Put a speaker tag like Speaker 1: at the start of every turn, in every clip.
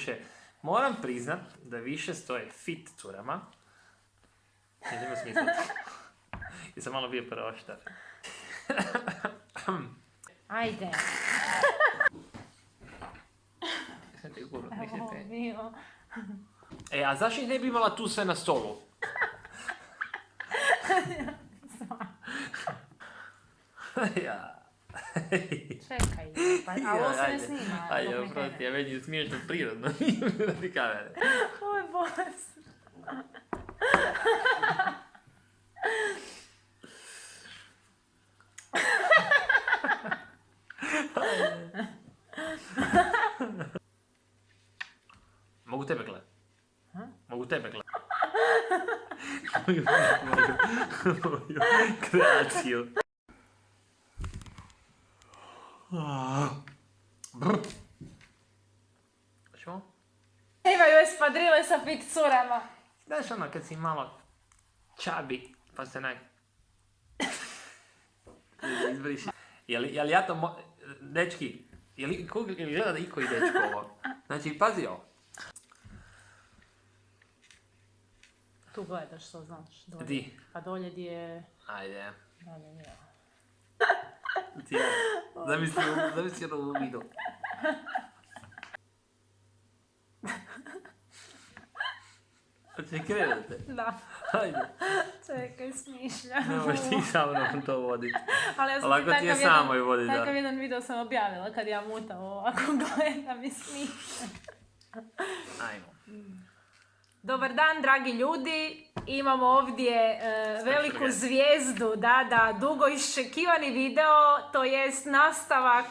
Speaker 1: Doduše, moram priznat da više stoje fit curama. I nema smisla. I sam malo bio preoštar.
Speaker 2: Ajde.
Speaker 1: Evo bio. A zašto ih ne bi imala tu sve na stolu? Ja.
Speaker 2: Čekaj, a ovo se ne snima.
Speaker 1: Ajde, oprosti, ja meni je smiješno prirodno. Radi kamere.
Speaker 2: Oj, bos.
Speaker 1: Mogu tebe gledat? Mogu tebe gledat? Moju kreaciju. Što?
Speaker 2: Imaju espadrile sa fit curama.
Speaker 1: Znaš ono, kad si malo čabi, pa se izbriši. Jel ja to dečki, jel gleda da iko i dečko ovo? Znači, pazi ovo.
Speaker 2: Tu gledaš, što znaš. Dolje.
Speaker 1: Di?
Speaker 2: Pa dolje di je...
Speaker 1: Ajde.
Speaker 2: Dalje nije.
Speaker 1: Ti zamisli ono u vidu. Hoće krenete?
Speaker 2: Da.
Speaker 1: Ajde.
Speaker 2: Čekaj, smišljam.
Speaker 1: Ne možeš ti sa mnom to voditi.
Speaker 2: Ali ja sam
Speaker 1: Lako ti je samo i voditi, da.
Speaker 2: Takav jedan video sam objavila kad ja mutam ovako gledam i smišljam.
Speaker 1: Ajmo.
Speaker 2: Dobar dan, dragi ljudi. Imamo ovdje veliku zvijezdu, da, dugo iščekivani video, to jest nastavak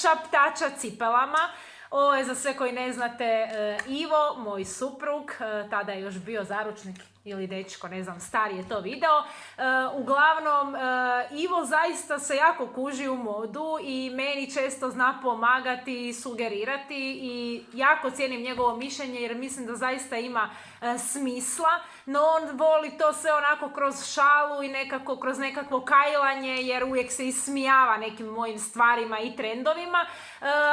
Speaker 2: šaptača cipelama. Ovo je, za sve koji ne znate, Ivo, moj suprug, tada je još bio zaručnik ili dečko, ne znam, stari je to video. Uglavnom, Ivo zaista se jako kuži u modu i meni često zna pomagati i sugerirati i jako cijenim njegovo mišljenje jer mislim da zaista ima smisla, no on voli to sve onako kroz šalu i nekako kroz nekakvo kajlanje jer uvijek se ismijava nekim mojim stvarima i trendovima,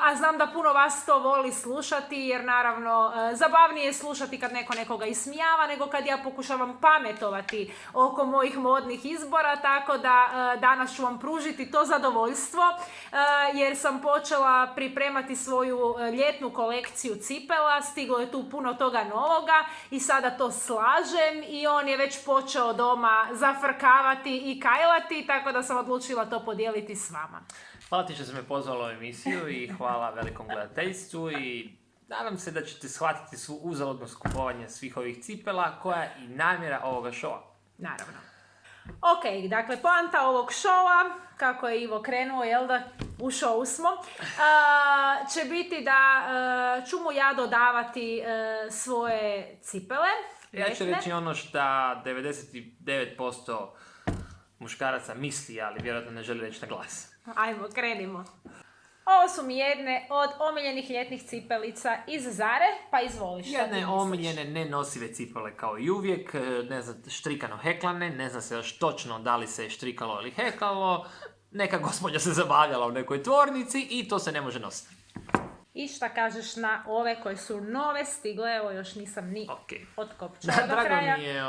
Speaker 2: a znam da puno vas to voli slušati jer naravno zabavnije je slušati kad neko nekoga ismijava nego kad ja pokušavam pametovati oko mojih modnih izbora, tako da danas ću vam pružiti to zadovoljstvo jer sam počela pripremati svoju ljetnu kolekciju cipela, stiglo je tu puno toga novoga i sada to slažem i on je već počeo doma zafrkavati i kajlati, tako da sam odlučila to podijeliti s vama.
Speaker 1: Hvala ti što si me pozvala u emisiju i hvala velikom gledateljstvu i nadam se da ćete shvatiti svu uzaludnost kupovanja svih ovih cipela koja je i namjera ovoga šova.
Speaker 2: Naravno. Ok, dakle, poanta ovog šova, kako je Ivo krenuo, jel da, u šovu smo, će biti da ću mu ja dodavati svoje cipele.
Speaker 1: Ja ću reći ono što 99% muškaraca misli, ali vjerojatno ne želi reći na glas.
Speaker 2: Ajmo, krenimo. Ovo su mi jedne od omiljenih ljetnih cipelica iz Zare, pa izvoli, što ti misliš?
Speaker 1: Jedne omiljene, nenosive cipele kao i uvijek, ne znam, štrikano heklane, ne zna se još točno da li se je štrikalo ili heklalo, neka gospođa se zabavljala u nekoj tvornici i to se ne može nositi.
Speaker 2: I šta kažeš na ove koje su nove stigle, evo još nisam ni otkopčala do
Speaker 1: Drago
Speaker 2: kraja.
Speaker 1: mi je,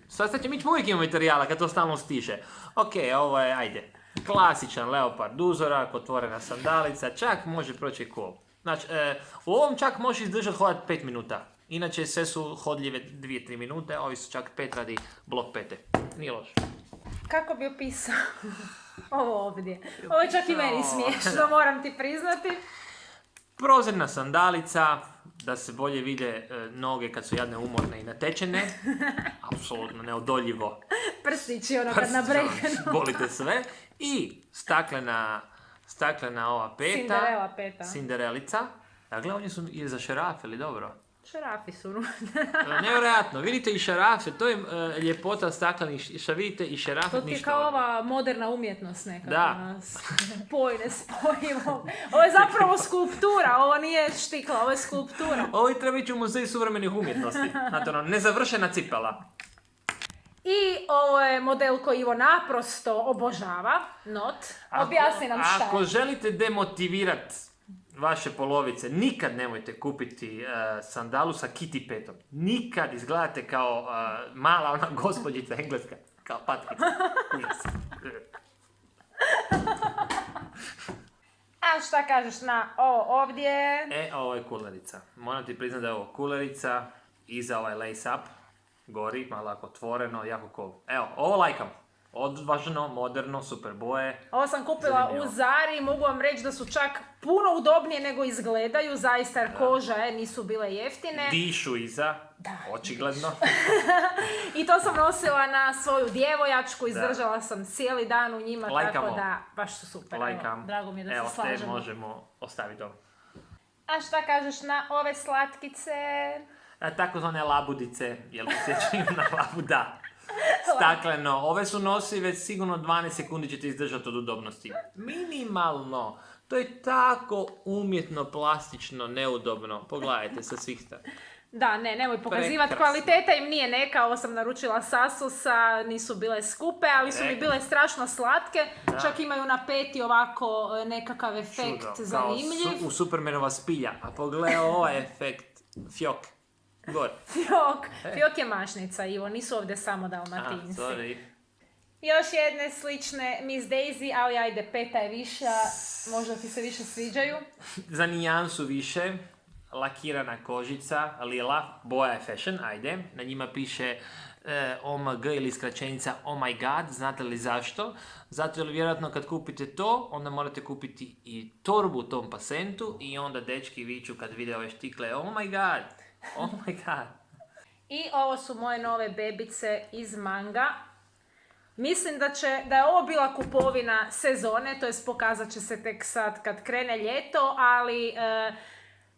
Speaker 1: sad će mi uvijek ima materijala kad to stalno stiže. Ok, ovo je, ajde, klasičan leopard uzorak, otvorena sandalica, čak može proći cool. Znači, u ovom čak možeš izdržati hodati 5 minuta. Inače sve su hodljive 2-3 minute, ovi su čak 5 radi blok pete. Nije loš.
Speaker 2: Kako bi opisao ovo ovdje? Ovo je čak i meni smiješno, moram ti priznati.
Speaker 1: Prozirna sandalica, da se bolje vide noge kad su jadne, umorne i natečene. Apsolutno neodoljivo.
Speaker 2: Prstići ono kad nabreknu.
Speaker 1: Bolite sve. I staklena ova peta.
Speaker 2: Cinderella peta.
Speaker 1: Cinderelica. Dakle, oni su i za šarafe, ili dobro?
Speaker 2: Šarafi su.
Speaker 1: Nevjerojatno, vidite i šarafe, to je ljepota staklenih, što vidite i šarafe.
Speaker 2: To ti je kao ova moderna umjetnost nekako.
Speaker 1: Da.
Speaker 2: Spoj, spojimo. Ovo je zapravo skulptura, ovo nije štikla, ovo je skulptura.
Speaker 1: Ovo treba ići u muzej suvremenih umjetnosti. Znate, ono, nezavršena cipela.
Speaker 2: I ovo je model koji Ivo naprosto obožava, objasni nam šta je.
Speaker 1: Ako želite demotivirati vaše polovice, nikad nemojte kupiti sandalu sa kitty petom. Nikad izgledate kao mala ona gospođica engleska. Kao patkica. Užas.
Speaker 2: A šta kažeš na ovo ovdje?
Speaker 1: Ovo je kulerica. Moram ti priznati da je ovo kulerica. Iza ovaj lace up. Gori, malo ako otvoreno, jako cool. Evo, ovo lajkam. Odvažno, moderno, super boje.
Speaker 2: Ovo sam kupila
Speaker 1: Zanimljivo.
Speaker 2: u Zari, mogu vam reći da su čak puno udobnije nego izgledaju, zaista jer koža nisu bile jeftine.
Speaker 1: Dišu iza, očigledno.
Speaker 2: I to sam nosila na svoju djevojačku, izdržala sam cijeli dan u njima,
Speaker 1: Lajkamo.
Speaker 2: tako da baš su super.
Speaker 1: Lajkam.
Speaker 2: Evo, drago mi je da
Speaker 1: Evo,
Speaker 2: se slažemo.
Speaker 1: te možemo ostaviti ovo.
Speaker 2: A šta kažeš na ove slatkice?
Speaker 1: Takozvane labudice, jel mi sjećaju na labuda? Stakleno, ove su nosive, sigurno 12 sekundi ćete izdržati od udobnosti. Minimalno. To je tako umjetno, plastično, neudobno. Pogledajte sa svih strana.
Speaker 2: Da, nemoj pokazivati,
Speaker 1: Prekrasno.
Speaker 2: kvaliteta im nije neka, ovo sam naručila s Asosa, nisu bile skupe, ali su mi bile strašno slatke, čak imaju na peti ovako nekakav efekt
Speaker 1: Čudo,
Speaker 2: zanimljiv.
Speaker 1: kao u Supermanova spilja. A pogledaj ovaj efekt. Fjok. Gor.
Speaker 2: Fjok je mašnica, Ivo, nisu ovdje samo dalmatinci.
Speaker 1: Sorry.
Speaker 2: Još jedne slične Miss Daisy, ali ajde, peta je viša, možda ti se više sviđaju.
Speaker 1: Za nijansu više, lakirana kožica, lila, boja je fashion, ajde. Na njima piše OMG ili skraćenica Oh my god, znate li zašto? Zato jer vjerojatno kad kupite to, onda morate kupiti i torbu u tom pasentu i onda dečki viču kad vide ove štikle Oh my god, oh my god.
Speaker 2: I ovo su moje nove bebice iz Manga. Mislim da je ovo bila kupovina sezone, to jest pokazat će se tek sad kad krene ljeto, ali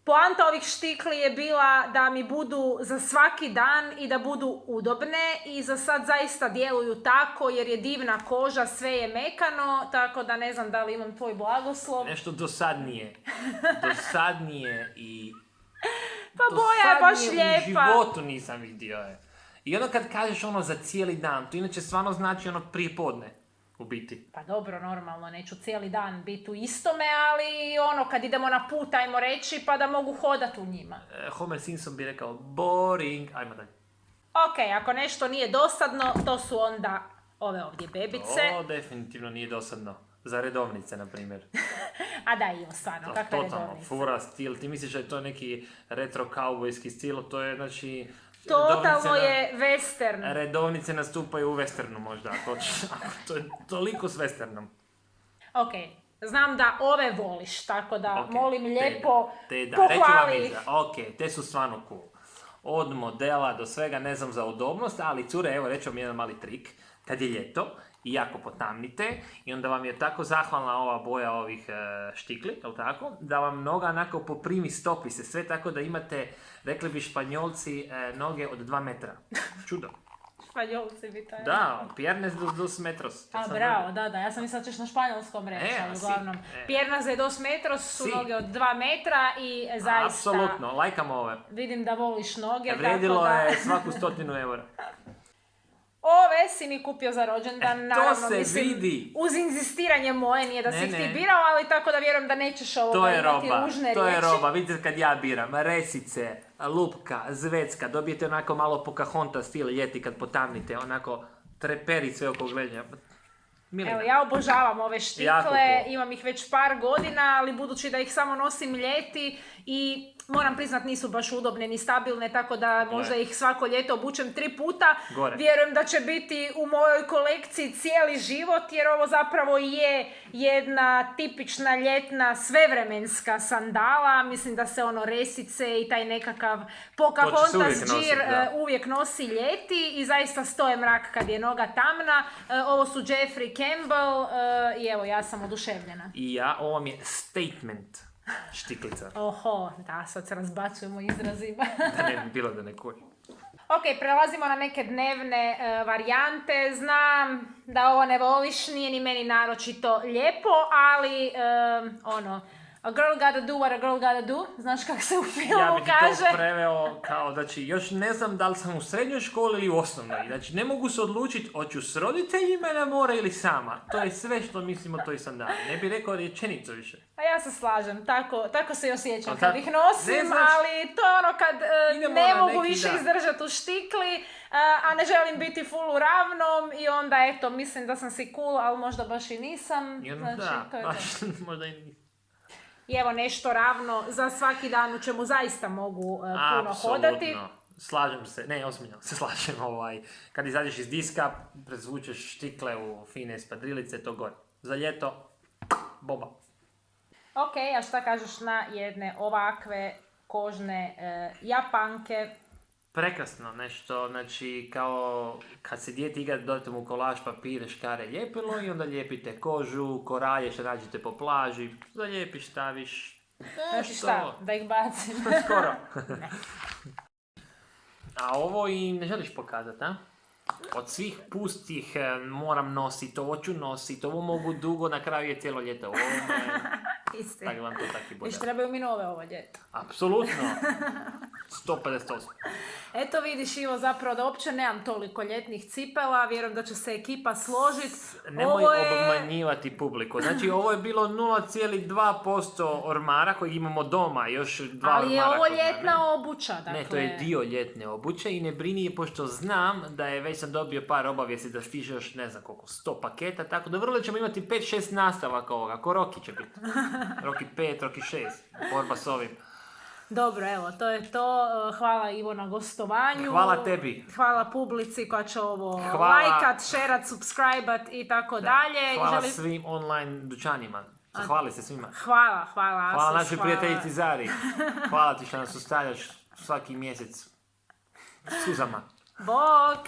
Speaker 2: poanta ovih štikli je bila da mi budu za svaki dan i da budu udobne i za sad zaista djeluju tako jer je divna koža, sve je mekano, tako da ne znam da li imam tvoj blagoslov.
Speaker 1: Nešto dosadnije. Dosadnije i...
Speaker 2: Pa boja je baš
Speaker 1: dosadnije
Speaker 2: lijepa.
Speaker 1: u životu nisam vidio je. I ono kad kažeš ono za cijeli dan, to inače stvarno znači ono prije podne, u biti.
Speaker 2: Pa dobro, normalno, neću cijeli dan biti u istome, ali ono, kad idemo na put, ajmo reći, pa da mogu hodat u njima.
Speaker 1: Homer Simpson bi rekao boring, ajmo dalje.
Speaker 2: Ok, ako nešto nije dosadno, to su onda ove ovdje bebice.
Speaker 1: To definitivno nije dosadno. Za redovnice, na primjer.
Speaker 2: A da, Ivo, stvarno, kakve
Speaker 1: Totalno,
Speaker 2: redovnice.
Speaker 1: fura, stil. Ti misliš da je to neki retro kaubojski stil, to je znači...
Speaker 2: Totalno je western.
Speaker 1: Redovnice nastupaju u westernu možda, to je toliko s westernom.
Speaker 2: Ok, znam da ove voliš, tako da
Speaker 1: Ok,
Speaker 2: molim lijepo,
Speaker 1: reću vam
Speaker 2: pohvali ih.
Speaker 1: ok, te su stvarno cool. Od modela do svega, ne znam za udobnost, ali cure, evo reću vam jedan mali trik. Kad je ljeto i jako potamnite i onda vam je tako zahvalna ova boja ovih štikli, jel tako, da vam noga onako poprimi, stopi se sve tako da imate, rekli bi Španjolci, noge od 2 metra. Čudo.
Speaker 2: Španjolci bi to.
Speaker 1: Da, piernas dos metros.
Speaker 2: A bravo, da, ja sam mislila ćeš na španjolskom reći, ali
Speaker 1: si,
Speaker 2: uglavnom. Piernas de 2 metros su
Speaker 1: Si.
Speaker 2: noge od 2 metra i zaista
Speaker 1: Apsolutno, lajkam ove.
Speaker 2: vidim da voliš noge,
Speaker 1: Vredilo
Speaker 2: tako da...
Speaker 1: je svaku 100 eura.
Speaker 2: Ove si mi kupio za rođendan, naravno,
Speaker 1: se
Speaker 2: mislim,
Speaker 1: vidi.
Speaker 2: uz inzistiranje moje, nije da
Speaker 1: Ne,
Speaker 2: si ih ti
Speaker 1: ne.
Speaker 2: birao, ali tako da vjerujem da nećeš
Speaker 1: To
Speaker 2: ovoga
Speaker 1: je
Speaker 2: imati
Speaker 1: roba,
Speaker 2: ružne
Speaker 1: to je
Speaker 2: riječi.
Speaker 1: roba. Vidite kad ja biram, resice, lupka, zvecka, dobijete onako malo Pocahontas stil ljeti kad potamnite, onako treperi sve oko gledanja. Milina.
Speaker 2: Evo, ja obožavam ove
Speaker 1: Jako
Speaker 2: štikle,
Speaker 1: cool.
Speaker 2: imam ih već par godina, ali budući da ih samo nosim ljeti i moram priznat nisu baš udobne ni stabilne, tako da možda ih svako ljeto obučem 3 puta.
Speaker 1: Gore.
Speaker 2: Vjerujem da će biti u mojoj kolekciji cijeli život, jer ovo zapravo je jedna tipična ljetna svevremenska sandala. Mislim da se ono resice i taj nekakav Pocahontas
Speaker 1: uvijek nosit,
Speaker 2: džir
Speaker 1: da.
Speaker 2: uvijek nosi ljeti i zaista stoje mrak kad je noga tamna. Ovo su Jeffrey Campbell i evo, ja sam oduševljena.
Speaker 1: I ja, ovo mi je statement štiklica.
Speaker 2: Oho, da, sad se razbacujemo izrazima.
Speaker 1: Da ne bi bilo da ne kuji.
Speaker 2: Ok, prelazimo na neke dnevne varijante. Znam da ovo ne voliš, nije ni meni naročito lijepo, ali A girl gotta do what a girl gotta do. Znaš kako se u filmu
Speaker 1: Ja bih ti
Speaker 2: kaže?
Speaker 1: to preveo kao, znači, još ne znam da li sam u srednjoj školi ili u osnovnoj. Znači, ne mogu se odlučiti hoću s roditeljima na more ili sama. To je sve što mislim o toj sandali. Ne bih rekao rečenicu više.
Speaker 2: A ja se slažem, tako se i osjećam
Speaker 1: Ali
Speaker 2: kad
Speaker 1: tako-
Speaker 2: ih nosim,
Speaker 1: ne znači-
Speaker 2: ali to je ono kad
Speaker 1: Idemo
Speaker 2: ne
Speaker 1: na
Speaker 2: mogu
Speaker 1: neki
Speaker 2: više
Speaker 1: dan.
Speaker 2: izdržati u štikli, a ne želim biti full u ravnom i onda eto, mislim da sam si cool, ali možda baš i nisam.
Speaker 1: I onda,
Speaker 2: Znači, to
Speaker 1: da,
Speaker 2: je to.
Speaker 1: baš možda i nisam.
Speaker 2: I evo nešto ravno za svaki dan u čemu zaista mogu puno hodati.
Speaker 1: Slažem se, ne, ozbiljno se slažem, kad izađeš iz diska, prezvučeš štikle u fine espadrilice, to gore. Za ljeto, boba.
Speaker 2: Ok, a šta kažeš na jedne ovakve kožne japanke?
Speaker 1: Prekrasno, nešto, znači, kao kad se dijete igra, dodate mu kolaž, papire, škare, ljepilo i onda lijepite kožu, koralje što nađete po plaži, zalijepiš, staviš,
Speaker 2: Znači šta, da ih bacim?
Speaker 1: skoro. A ovo i ne želiš pokazati, a? Od svih pustih moram nositi, ovo ću nositi, ovo mogu dugo, na kraju je cijelo ljeto. Ovo
Speaker 2: Istina.
Speaker 1: tako vam to taki bude.
Speaker 2: Viš, trebaju mi nove ovo ljeto.
Speaker 1: Apsolutno. 158.
Speaker 2: Eto vidiš Ivo zapravo da uopće nemam toliko ljetnih cipela, vjerujem da će se ekipa složiti.
Speaker 1: Nemoj obmanjivati publiku. Znači, ovo je bilo 0,2% ormara koji imamo doma, još 2 ormara.
Speaker 2: Ali je ovo
Speaker 1: kod mene.
Speaker 2: ljetna obuća, dakle.
Speaker 1: Ne, to je dio ljetne obuće i ne brini, pošto znam da je već sam dobio par obavijesti da stiže još ne znam koliko, 100 paketa, tako da vrlo ćemo imati 5-6 nastavaka ovoga, ko Roki će biti. Roki 5, Roki 6, borba s ovim.
Speaker 2: Dobro, evo, to je to. Hvala Ivo na gostovanju.
Speaker 1: Hvala tebi.
Speaker 2: Hvala publici koja će ovo
Speaker 1: Hvala.
Speaker 2: lajkat, šerat, subscribat i tako dalje.
Speaker 1: Hvala
Speaker 2: Želim-
Speaker 1: svim online dućanima. Zahvali se svima.
Speaker 2: Hvala.
Speaker 1: Hvala
Speaker 2: Asus,
Speaker 1: našoj prijateljici Zari. Hvala ti što nas ostavljaš svaki mjesec suzama.
Speaker 2: Bok!